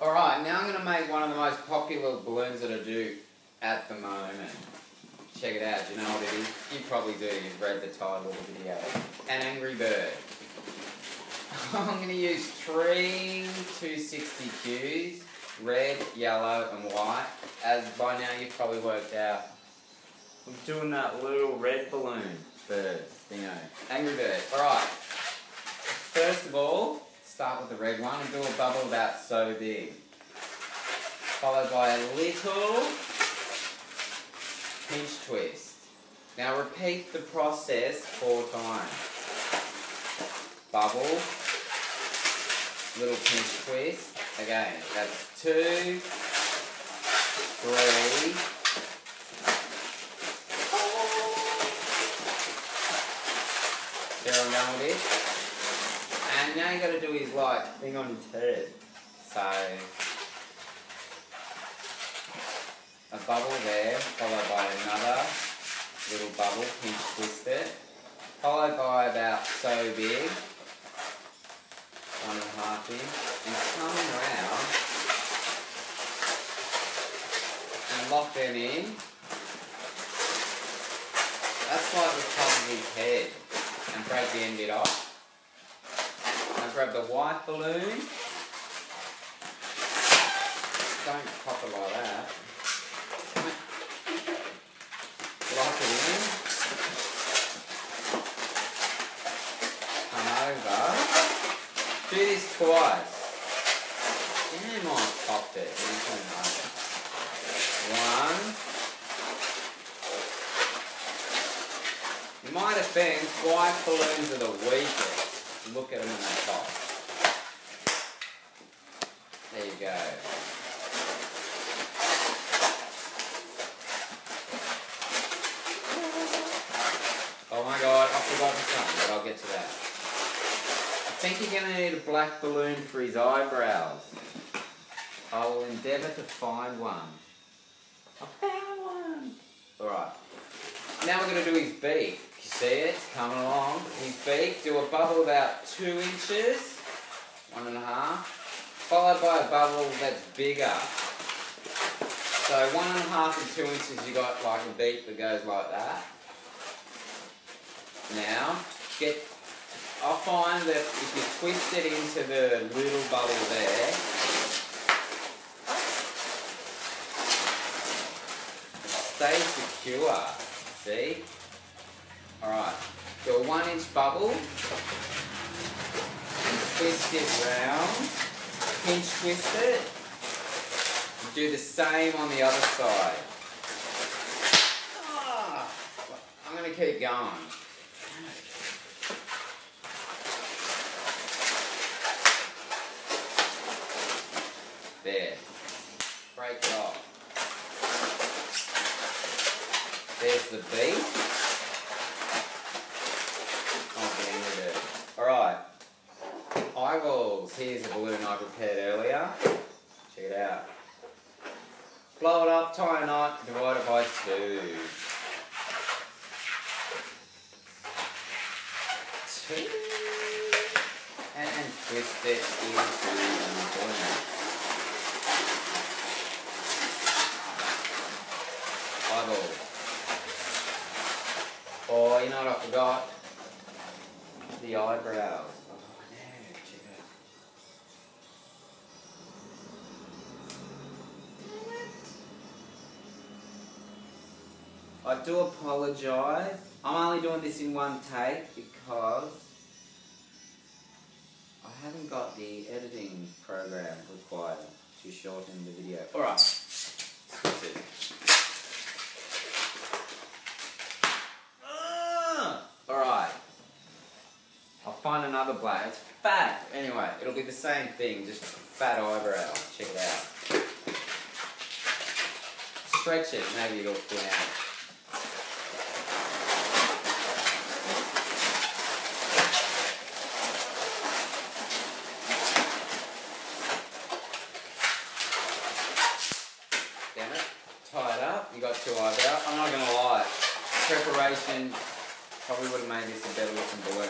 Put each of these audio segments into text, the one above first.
Alright, now I'm going to make one of the most popular balloons that I do at the moment. Check it out, do you know what it is? You probably do, you've read the title of the video. An Angry Bird. I'm going to use 3 260Qs, red, yellow and white. As by now you've probably worked out, I'm doing that little red balloon bird, you know, Angry Bird. Alright, first of all, start with the red one and do a bubble about so big. Followed by a little pinch twist. Now repeat the process 4 times. Bubble, little pinch twist. Again, that's 2, 3, 4. See where I'm going with this? And now you got to do his like thing on his head. So a bubble there, followed by another little bubble, pinch twist it, followed by about so big, 1.5 inch, and come around and lock them in. That's like the top of his head, and break the end bit off. Now grab the white balloon, don't pop it like that. Lock it in, come over, do this twice. Damn, I popped it. 1. In my defense, white balloons are the weakest. Look at them when they pop. There you go. Oh my god, I forgot something, but I'll get to that. I think you're going to need a black balloon for his eyebrows. I will endeavour to find one. I found one! Alright. Now we're going to do his beak. You see it? It's coming along. His beak, do a bubble about 2 inches, 1.5, followed by a bubble that's bigger. So 1.5 and 2 inches, you got like a beak that goes like that. Now, I find that if you twist it into the little bubble there, it stays secure, see? Alright, do a 1 inch bubble, and twist it round, pinch twist it, and do the same on the other side. Oh, I'm going to keep going. There. Break it off. There's the beak. Alright. Eyeballs. Here's a balloon I prepared earlier. Check it out. Blow it up, tie a knot, divide it by 2. 2. And twist it into the balloon. Eyeballs. Oh, you know what I forgot? The eyebrows. Oh, no, check it out. I do apologise. I'm only doing this in 1 take because I haven't got the editing program required to shorten the video. Alright, switch it. Alright, I'll find another black. It's fat. Anyway, it'll be the same thing, just fat eyebrow. Check it out. Stretch it, maybe it'll thin out. Damn it. Tie it up. You got 2 eyebrows. I'm not going to lie. Preparation probably would have made this a better looking balloon.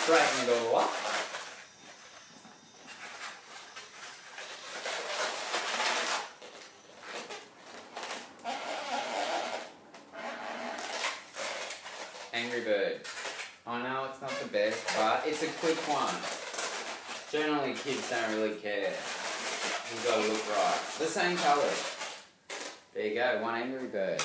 Straighten it all up. Angry Bird. I know it's not the best, but it's a quick one. Generally, kids don't really care. You've got to look right. The same colour. There you go, one Angry Bird.